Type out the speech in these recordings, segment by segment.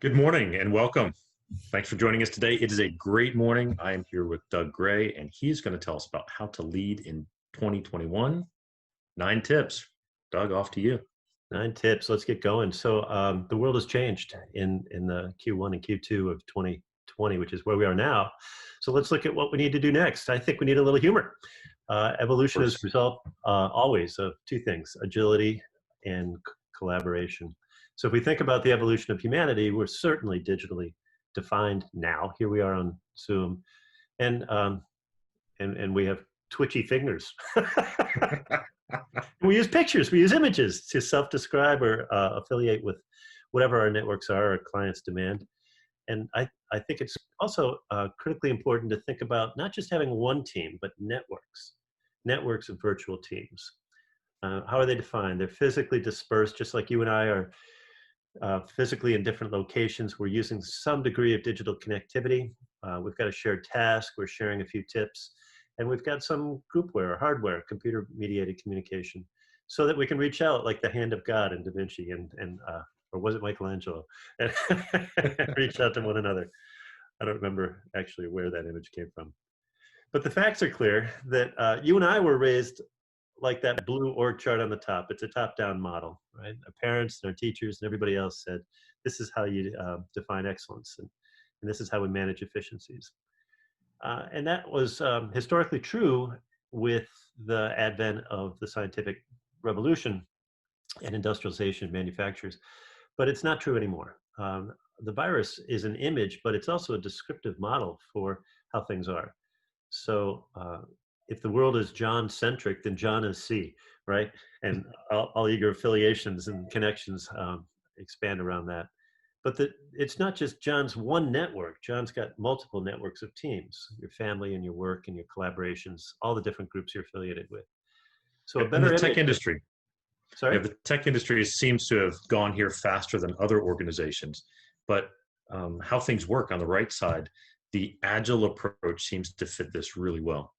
Good morning and welcome. Thanks for joining us today. It is a great morning. I am here with Doug Gray, and he's going to tell us about how to lead in 2021. 9 tips. Doug, off to you. 9 tips. Let's get going. So the world has changed in the Q1 and Q2 of 2020, which is where we are now. So let's look at what we need to do next. I think we need a little humor. Evolution is a result always of two things: agility and collaboration. So if we think about the evolution of humanity, we're certainly digitally defined now. Here we are on Zoom, and we have twitchy fingers. We use pictures, we use images to self-describe or affiliate with whatever our networks are, our clients demand. And I think it's also critically important to think about not just having one team, but networks of virtual teams. How are they defined? They're physically dispersed, just like you and I are physically in different locations. We're using some degree of digital connectivity. We've got a shared task, we're sharing a few tips, and we've got some groupware or hardware, computer-mediated communication, so that we can reach out like the hand of God in Da Vinci or was it Michelangelo, and reach out to one another. I don't remember actually where that image came from. But the facts are clear that you and I were raised like that blue org chart on the top. It's a top-down model, right? Our parents and our teachers and everybody else said, this is how you define excellence, and this is how we manage efficiencies. And that was historically true with the advent of the scientific revolution and industrialization of manufacturers, but it's not true anymore. The virus is an image, but it's also a descriptive model for how things are. So if the world is John-centric, then John is C, right? And all your affiliations and connections expand around that. But it's not just John's one network. John's got multiple networks of teams, your family and your work and your collaborations, all the different groups you're affiliated with. So a better in the tech industry. Sorry? Yeah, the tech industry seems to have gone here faster than other organizations, but how things work on the right side, the agile approach seems to fit this really well.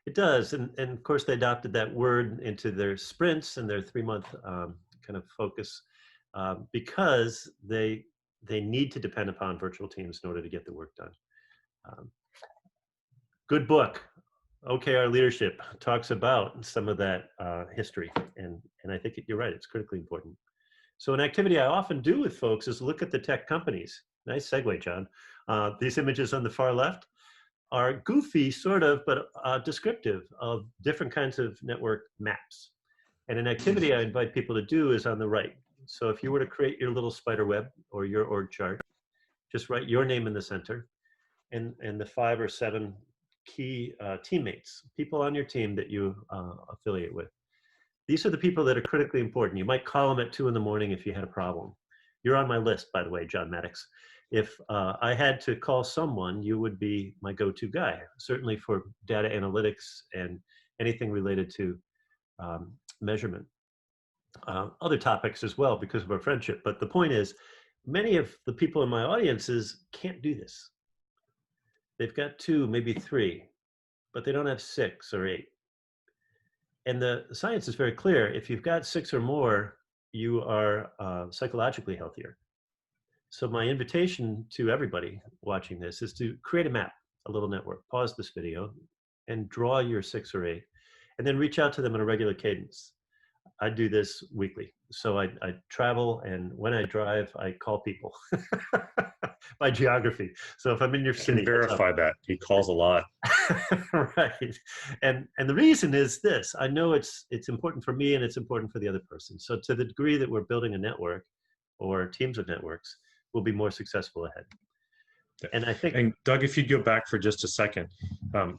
It does, and of course they adopted that word into their sprints and their 3-month kind of focus because they need to depend upon virtual teams in order to get the work done. Good book, OKR Leadership, talks about some of that history, and I think you're right, it's critically important. So an activity I often do with folks is look at the tech companies. Nice segue, John. These images on the far left are goofy, sort of, but descriptive of different kinds of network maps. And an activity I invite people to do is on the right. So if you were to create your little spider web or your org chart, just write your name in the center and the 5 or 7 key teammates, people on your team that you affiliate with. These are the people that are critically important. You might call them at 2 in the morning if you had a problem. You're on my list, by the way, John Mattox. If I had to call someone, you would be my go-to guy, certainly for data analytics and anything related to measurement. Other topics as well because of our friendship. But the point is, many of the people in my audiences can't do this. They've got 2, maybe 3, but they don't have 6 or 8. And the science is very clear. If you've got 6 or more, you are psychologically healthier. So my invitation to everybody watching this is to create a map, a little network. Pause this video and draw your 6 or 8, and then reach out to them on a regular cadence. I do this weekly. So I travel, and when I drive, I call people by geography. So if I'm in your city, I can verify that. He calls a lot. Right. And the reason is this: I know it's important for me and it's important for the other person. So to the degree that we're building a network or teams of networks, we'll be more successful ahead. And I think, and Doug, if you'd go back for just a second,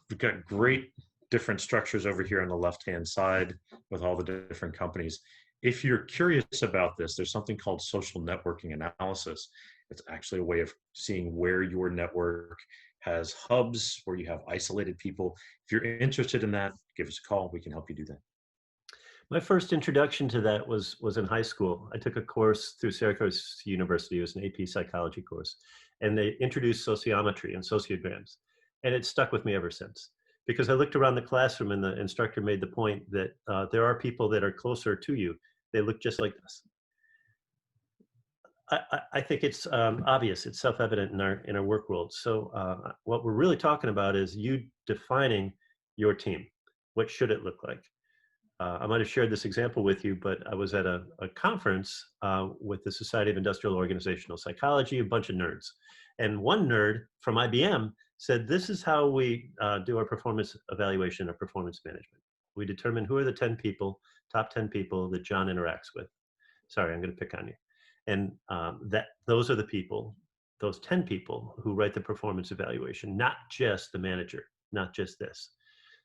we've got great different structures over here on the left-hand side with all the different companies. If you're curious about this, there's something called social networking analysis. It's actually a way of seeing where your network has hubs, where you have isolated people. If you're interested in that, give us a call. We can help you do that. my first introduction to that was in high school. I took a course through Syracuse University. It was an AP psychology course, and they introduced sociometry and sociograms, and it stuck with me ever since. Because I looked around the classroom and the instructor made the point that there are people that are closer to you. They look just like this. I think it's obvious. It's self-evident in our work world. So what we're really talking about is you defining your team. What should it look like? I might have shared this example with you, but I was at a conference with the Society of Industrial Organizational Psychology, a bunch of nerds. And one nerd from IBM said, this is how we do our performance evaluation or performance management. We determine who are the 10 people, top 10 people that John interacts with. Sorry, I'm going to pick on you. And those are the people, those 10 people who write the performance evaluation, not just the manager, not just this.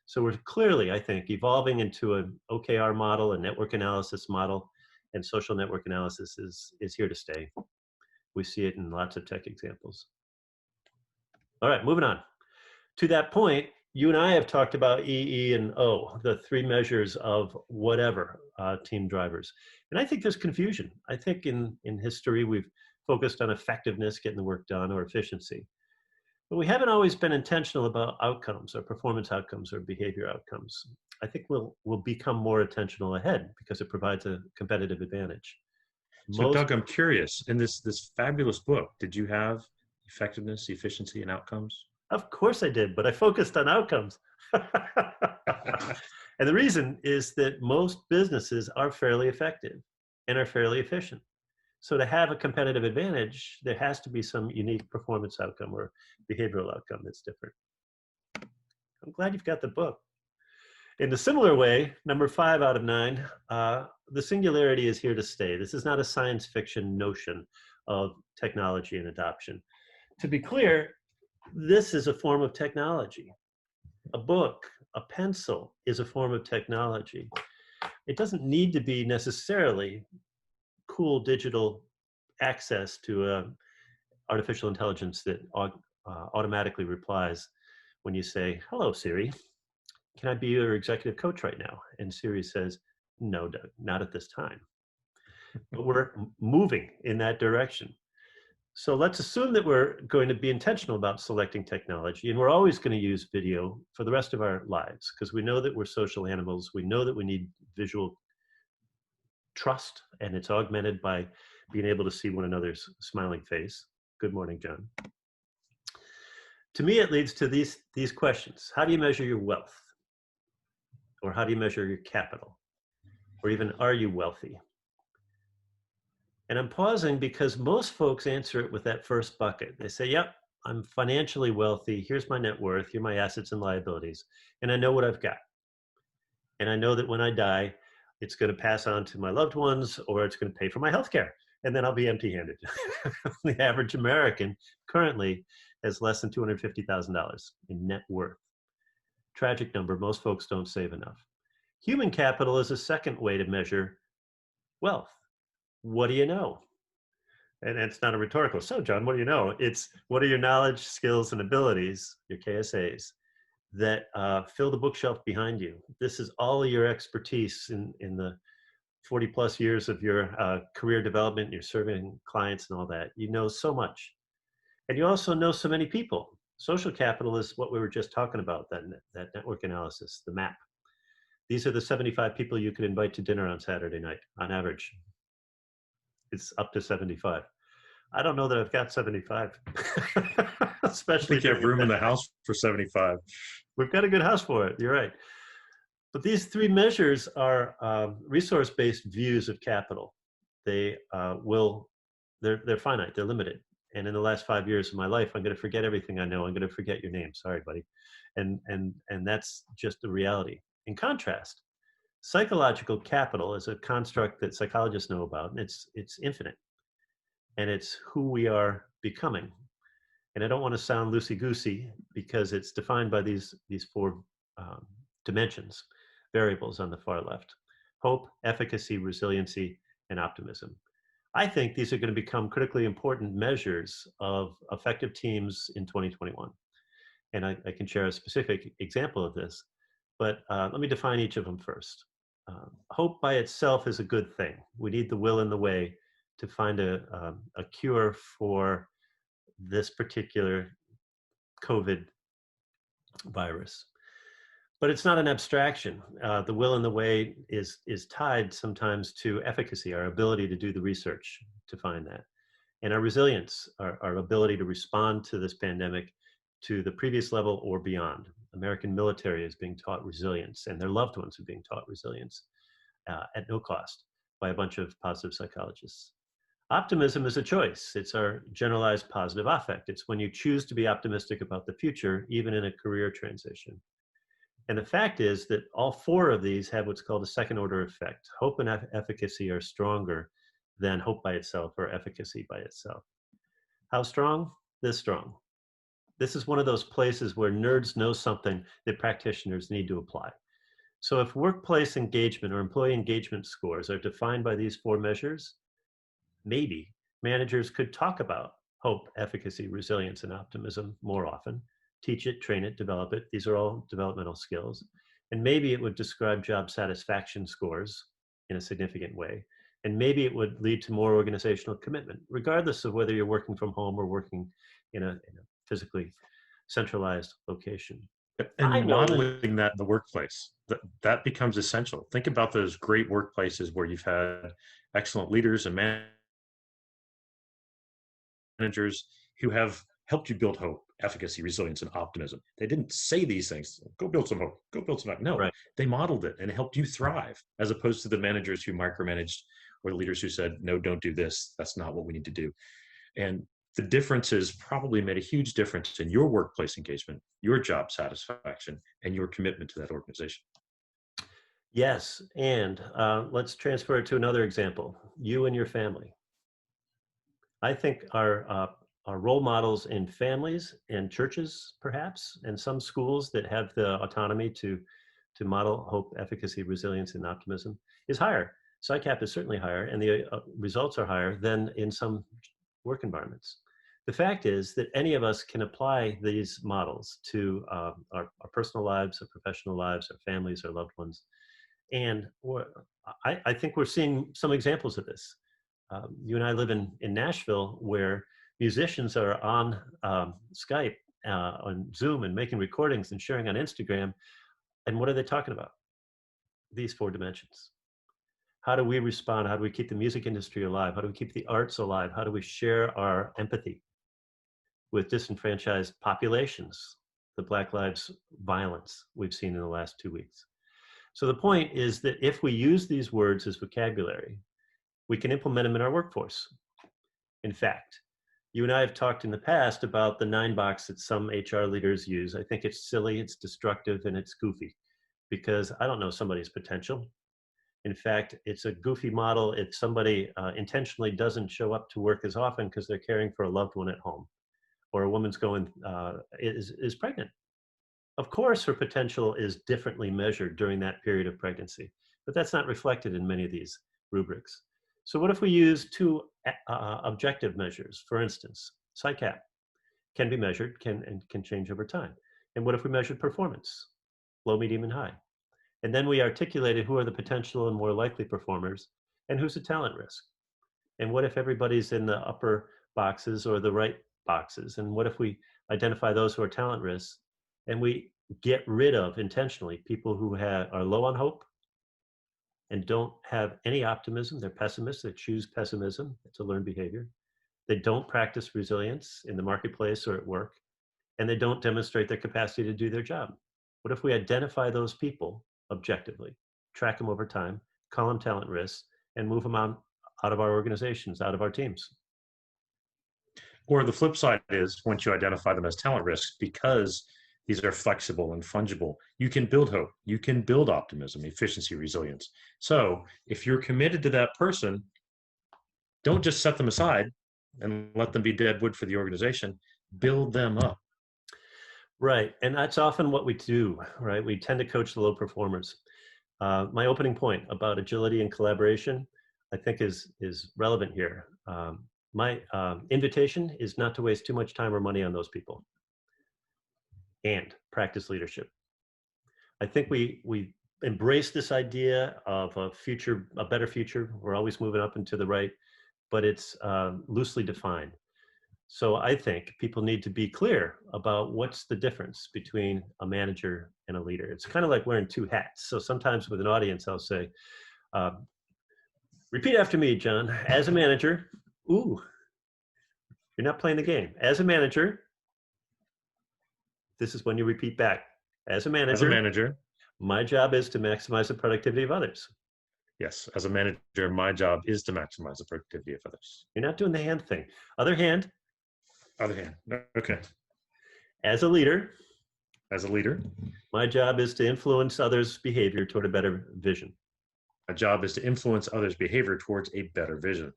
So we're clearly, I think, evolving into an OKR model, a network analysis model, and social network analysis is here to stay. We see it in lots of tech examples. All right, moving on. To that point, you and I have talked about E, E, and O, the three measures of whatever team drivers. And I think there's confusion. I think in history, we've focused on effectiveness, getting the work done, or efficiency. But we haven't always been intentional about outcomes or performance outcomes or behavior outcomes. I think we'll become more intentional ahead because it provides a competitive advantage. So Doug, I'm curious, in this fabulous book, did you have effectiveness, efficiency, and outcomes? Of course I did, but I focused on outcomes. And the reason is that most businesses are fairly effective and are fairly efficient. So to have a competitive advantage, there has to be some unique performance outcome or behavioral outcome that's different. I'm glad you've got the book. In a similar way, number 5 out of 9, the singularity is here to stay. This is not a science fiction notion of technology and adoption. To be clear, this is a form of technology. A book, a pencil is a form of technology. It doesn't need to be necessarily cool digital access to artificial intelligence that automatically replies when you say, hello, Siri, can I be your executive coach right now? And Siri says, no, Doug, not at this time. But we're moving in that direction. So let's assume that we're going to be intentional about selecting technology, and we're always going to use video for the rest of our lives because we know that we're social animals. We know that we need visual trust, and it's augmented by being able to see one another's smiling face. Good morning, John. To me, it leads to these questions. How do you measure your wealth? Or how do you measure your capital? Or even, are you wealthy? And I'm pausing because most folks answer it with that first bucket. They say, yep, I'm financially wealthy. Here's my net worth. Here are my assets and liabilities. And I know what I've got. And I know that when I die, it's going to pass on to my loved ones, or it's going to pay for my health care. And then I'll be empty-handed. The average American currently has less than $250,000 in net worth. Tragic number. Most folks don't save enough. Human capital is a second way to measure wealth. What do you know? And it's not a rhetorical, so John, what do you know? It's what are your knowledge, skills, and abilities, your KSAs, that fill the bookshelf behind you. This is all of your expertise in the 40 plus years of your career development, you're serving clients and all that. You know so much. And you also know so many people. Social capital is what we were just talking about, that network analysis, the map. These are the 75 people you could invite to dinner on Saturday night, on average. It's up to 75. I don't know that I've got 75. Especially I think you have room in the house for 75. We've got a good house for it, you're right. But these 3 measures are resource-based views of capital. They're finite, they're limited. And in the last 5 years of my life, I'm going to forget everything I know. I'm going to forget your name. Sorry, buddy. And that's just the reality. In contrast, psychological capital is a construct that psychologists know about, and it's infinite. And it's who we are becoming. And I don't want to sound loosey-goosey because it's defined by these 4 dimensions, variables on the far left: hope, efficacy, resiliency, and optimism. I think these are going to become critically important measures of effective teams in 2021. And I can share a specific example of this, but let me define each of them first. Hope by itself is a good thing. We need the will and the way to find a cure for this particular COVID virus. But it's not an abstraction. The will and the way is tied sometimes to efficacy, our ability to do the research to find that. and our resilience, our ability to respond to this pandemic to the previous level or beyond. American military is being taught resilience, and their loved ones are being taught resilience at no cost by a bunch of positive psychologists. Optimism is a choice. It's our generalized positive affect. It's when you choose to be optimistic about the future, even in a career transition. And the fact is that all four of these have what's called a second order effect. Hope and efficacy are stronger than hope by itself or efficacy by itself. How strong? This strong. This is one of those places where nerds know something that practitioners need to apply. So if workplace engagement or employee engagement scores are defined by these four measures, maybe managers could talk about hope, efficacy, resilience, and optimism more often. Teach it, train it, develop it. These are all developmental skills. And maybe it would describe job satisfaction scores in a significant way. And maybe it would lead to more organizational commitment, regardless of whether you're working from home or working in a physically centralized location. And modeling that in the workplace, that becomes essential. Think about those great workplaces where you've had excellent leaders and managers who have helped you build hope, efficacy, resilience, and optimism. They didn't say these things, go build some hope, go build some hope. No, They modeled it and helped you thrive, as opposed to the managers who micromanaged or the leaders who said, no, don't do this. That's not what we need to do. And the differences probably made a huge difference in your workplace engagement, your job satisfaction, and your commitment to that organization. Yes, and let's transfer it to another example. You and your family. I think our role models in families and churches, perhaps, and some schools that have the autonomy to model hope, efficacy, resilience, and optimism is higher. PsyCap is certainly higher, and the results are higher than in some work environments. The fact is that any of us can apply these models to our personal lives, our professional lives, our families, our loved ones. And I think we're seeing some examples of this. You and I live in Nashville, where musicians are on Skype, on Zoom, and making recordings and sharing on Instagram. And what are they talking about? These four dimensions. How do we respond? How do we keep the music industry alive? How do we keep the arts alive? How do we share our empathy with disenfranchised populations, the Black Lives violence we've seen in the last 2 weeks? So the point is that if we use these words as vocabulary, we can implement them in our workforce. In fact, you and I have talked in the past about the 9-box that some HR leaders use. I think it's silly, it's destructive, and it's goofy, because I don't know somebody's potential. In fact, it's a goofy model if somebody intentionally doesn't show up to work as often because they're caring for a loved one at home, or a woman's is pregnant. Of course, her potential is differently measured during that period of pregnancy, but that's not reflected in many of these rubrics. So what if we use two objective measures? For instance, PsyCap can be measured, can change over time. And what if we measured performance, low, medium, and high? And then we articulated who are the potential and more likely performers and who's a talent risk. And what if everybody's in the upper boxes or the right boxes? And what if we identify those who are talent risks and we get rid of intentionally people who are low on hope and don't have any optimism? They're pessimists. They choose pessimism. It's a learned behavior. They don't practice resilience in the marketplace or at work, and they don't demonstrate their capacity to do their job. What if we identify those people objectively, track them over time, call them talent risks, and move them out of our organizations, out of our teams? Or the flip side is, once you identify them as talent risks, because these are flexible and fungible, you can build hope, you can build optimism, efficiency, resilience. So if you're committed to that person, don't just set them aside and let them be dead wood for the organization. Build them up. Right, and that's often what we do, right? We tend to coach the low performers. My opening point about agility and collaboration, I think is relevant here. My invitation is not to waste too much time or money on those people, and practice leadership. I think we embrace this idea of a better future. We're always moving up and to the right, but it's loosely defined. So I think people need to be clear about what's the difference between a manager and a leader. It's kind of like wearing two hats. So sometimes with an audience, I'll say, repeat after me, John. As a manager, ooh, You're not playing the game. As a manager, this is when you repeat back. As a As a manager, manager, my job is to maximize the productivity of others. yes, as a manager, my job is to maximize the productivity of others. You're not doing the hand thing. Other hand, Other hand, okay. as a leader, As a leader, my job is to influence others' behavior toward a better vision. my job is to influence others' behavior towards a better vision.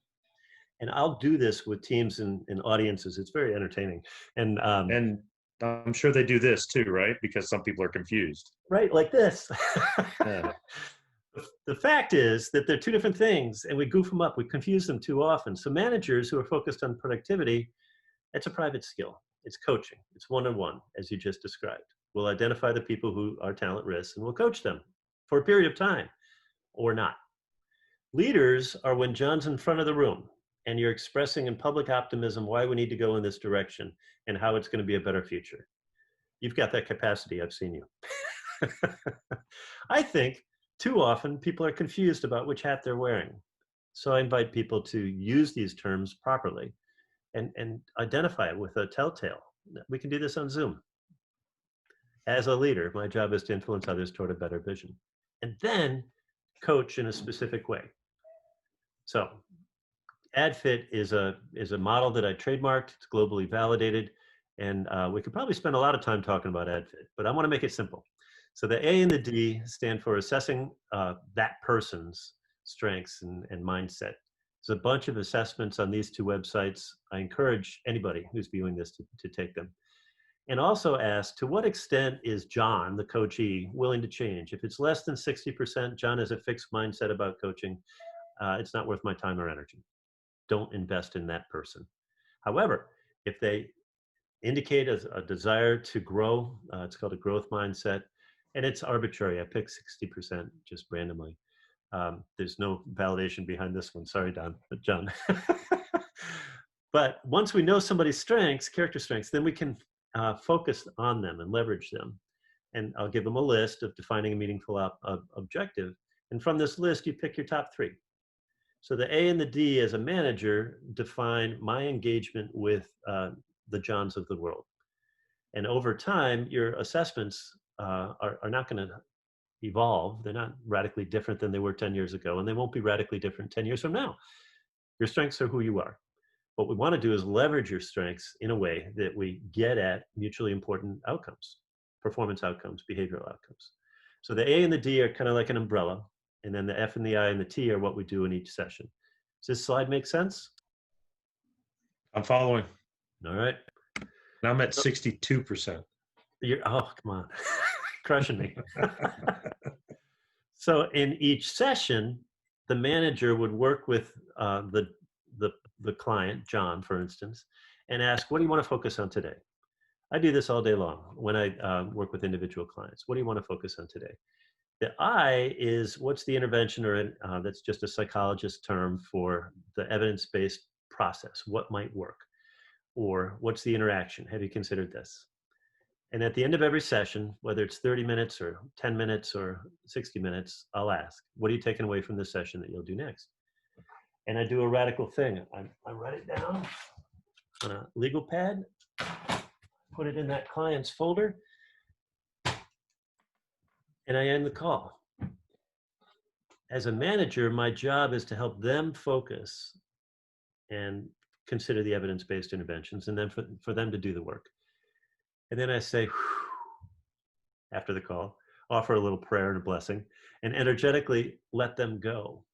And I'll do this with teams and audiences. It's very entertaining. And And I'm sure they do this too, right? Because some people are confused. right, like this. Yeah. The fact is that they're two different things, and we goof them up. We confuse them too often. So managers who are focused on productivity, it's a private skill. It's coaching. It's one-on-one, as you just described. We'll identify the people who are talent risks, and we'll coach them for a period of time or not. Leaders are when John's in front of the room and you're expressing in public optimism why we need to go in this direction and how it's going to be a better future. You've got that capacity. I've seen you. I think too often people are confused about which hat they're wearing. So I invite people to use these terms properly and identify it with a telltale. We can do this on Zoom. As a leader, my job is to influence others toward a better vision, and then coach in a specific way. So AdFit is a model that I trademarked. It's globally validated, and we could probably spend a lot of time talking about AdFit, but I want to make it simple. So the A and the D stand for assessing that person's strengths and mindset. There's a bunch of assessments on these two websites. I encourage anybody who's viewing this to take them. And also ask, to what extent is John, the coachee, willing to change? If it's less than 60%, John has a fixed mindset about coaching. It's not worth my time or energy. Don't invest in that person. However, if they indicate a desire to grow, it's called a growth mindset, and it's arbitrary. I picked 60% just randomly. There's no validation behind this one. Sorry, John. But once we know somebody's strengths, character strengths, then we can focus on them and leverage them. And I'll give them a list of defining a meaningful objective. And from this list, you pick your top three. So the A and the D as a manager define my engagement with the Johns of the world. And over time, your assessments are not going to evolve. They're not radically different than they were 10 years ago, and they won't be radically different 10 years from now. Your strengths are who you are. What we want to do is leverage your strengths in a way that we get at mutually important outcomes, performance outcomes, behavioral outcomes. So the A and the D are kind of like an umbrella, and then the F and the I and the T are what we do in each session. Does this slide make sense? I'm following. All right. Now I'm at 62%. Oh, come on. Crushing me. So in each session, the manager would work with the client, John, for instance, and ask, what do you want to focus on today? I do this all day long when I work with individual clients. What do you want to focus on today? The I is, what's the intervention, or that's just a psychologist term for the evidence-based process. What might work? Or what's the interaction? Have you considered this? And at the end of every session, whether it's 30 minutes or 10 minutes or 60 minutes, I'll ask, what are you taking away from this session that you'll do next? And I do a radical thing. I write it down on a legal pad, put it in that client's folder, and I end the call. As a manager, my job is to help them focus and consider the evidence-based interventions, and then for them to do the work. And then I say, after the call, offer a little prayer and a blessing, and energetically let them go.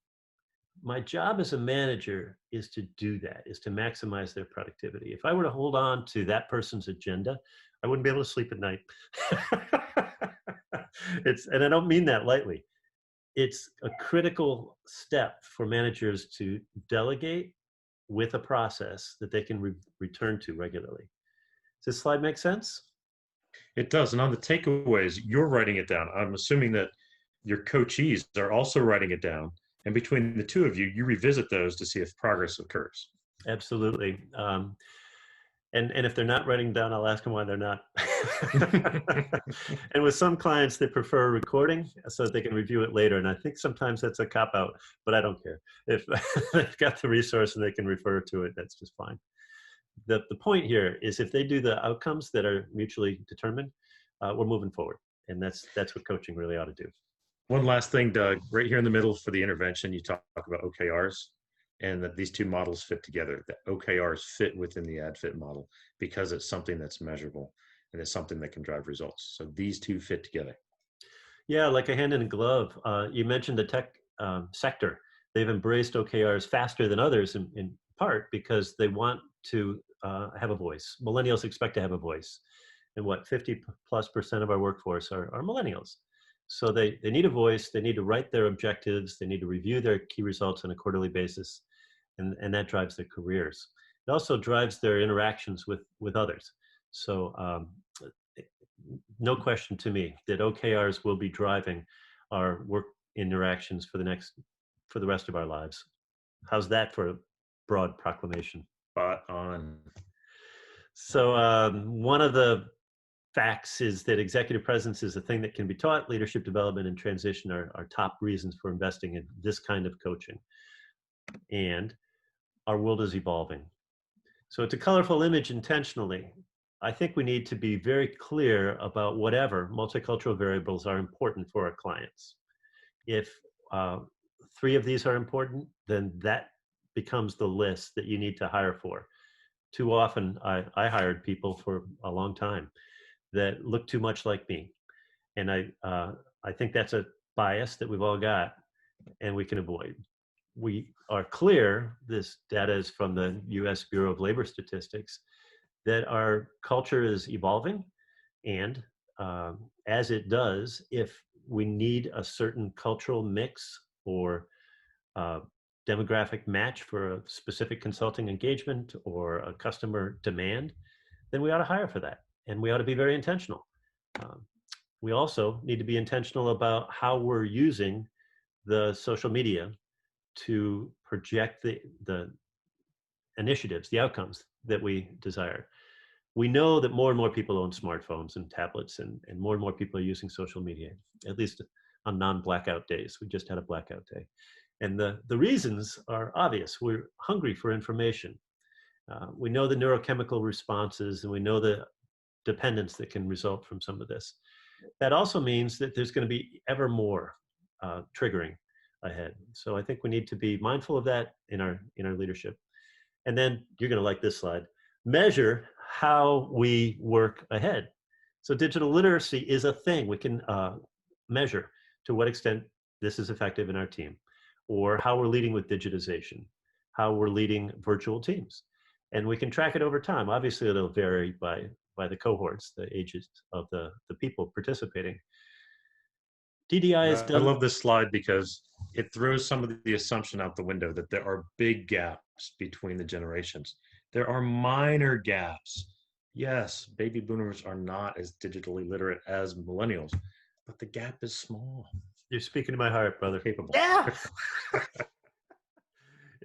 My job as a manager is to do that, is to maximize their productivity. If I were to hold on to that person's agenda, I wouldn't be able to sleep at night. And I don't mean that lightly. It's a critical step for managers to delegate with a process that they can return to regularly. Does this slide make sense? It does. And on the takeaways, you're writing it down. I'm assuming that your coachees are also writing it down. And between the two of you, you revisit those to see if progress occurs. Absolutely. And if they're not writing down, I'll ask them why they're not. And with some clients, they prefer recording so that they can review it later. And I think sometimes that's a cop-out, but I don't care. If they've got the resource and they can refer to it, that's just fine. The point here is if they do the outcomes that are mutually determined, we're moving forward. And that's what coaching really ought to do. One last thing, Doug, right here in the middle for the intervention, you talk about OKRs and that these two models fit together. The OKRs fit within the AdFit model because it's something that's measurable and it's something that can drive results. So these two fit together. Yeah, like a hand in a glove. You mentioned the tech sector. They've embraced OKRs faster than others in part because they want to have a voice. Millennials expect to have a voice. And what, 50+% of our workforce are millennials. So they need a voice, they need to write their objectives, they need to review their key results on a quarterly basis, and that drives their careers. It also drives their interactions with others. So no question to me that OKRs will be driving our work interactions for the rest of our lives. How's that for a broad proclamation? Spot on. So one of the facts is that executive presence is a thing that can be taught. Leadership development and transition are top reasons for investing in this kind of coaching. And our world is evolving. So it's a colorful image intentionally. I think we need to be very clear about whatever multicultural variables are important for our clients. If 3 of these are important, then that becomes the list that you need to hire for. Too often, I hired people for a long time that look too much like me. And I think that's a bias that we've all got and we can avoid. We are clear, this data is from the US Bureau of Labor Statistics, that our culture is evolving. And as it does, if we need a certain cultural mix or demographic match for a specific consulting engagement or a customer demand, then we ought to hire for that. And we ought to be very intentional. We also need to be intentional about how we're using the social media to project the initiatives, the outcomes that we desire. We know that more and more people own smartphones and tablets, and more and more people are using social media, at least on non-blackout days. We just had a blackout day. And the reasons are obvious. We're hungry for information. We know the neurochemical responses, and we know the dependence that can result from some of this. That also means that there's going to be ever more triggering ahead. So I think we need to be mindful of that in our leadership. And then you're going to like this slide. Measure how we work ahead. So digital literacy is a thing we can measure to what extent this is effective in our team, or how we're leading with digitization, how we're leading virtual teams. And we can track it over time. Obviously, it'll vary by the cohorts, the ages of the people participating. DDI is done. I love this slide because it throws some of the assumption out the window that there are big gaps between the generations. There are minor gaps. Yes, baby boomers are not as digitally literate as millennials, but the gap is small. You're speaking to my heart, brother. Capable. Yeah.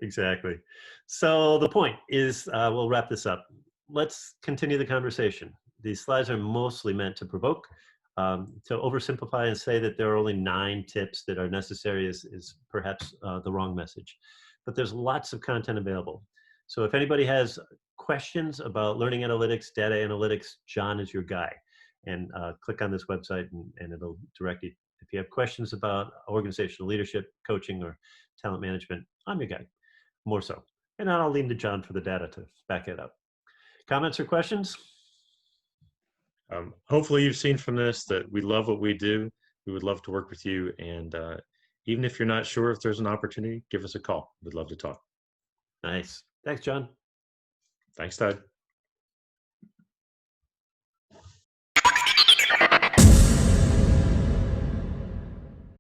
Exactly. So the point is, we'll wrap this up. Let's continue the conversation. These slides are mostly meant to provoke. To oversimplify and say that there are only 9 tips that are necessary is perhaps the wrong message. But there's lots of content available. So if anybody has questions about learning analytics, data analytics, John is your guy. And click on this website and it'll direct you. If you have questions about organizational leadership, coaching, or talent management, I'm your guy, more so. And then I'll lean to John for the data to back it up. Comments or questions? Hopefully you've seen from this that we love what we do. We would love to work with you. And even if you're not sure if there's an opportunity, give us a call. We'd love to talk. Nice. Thanks, John. Thanks, Todd.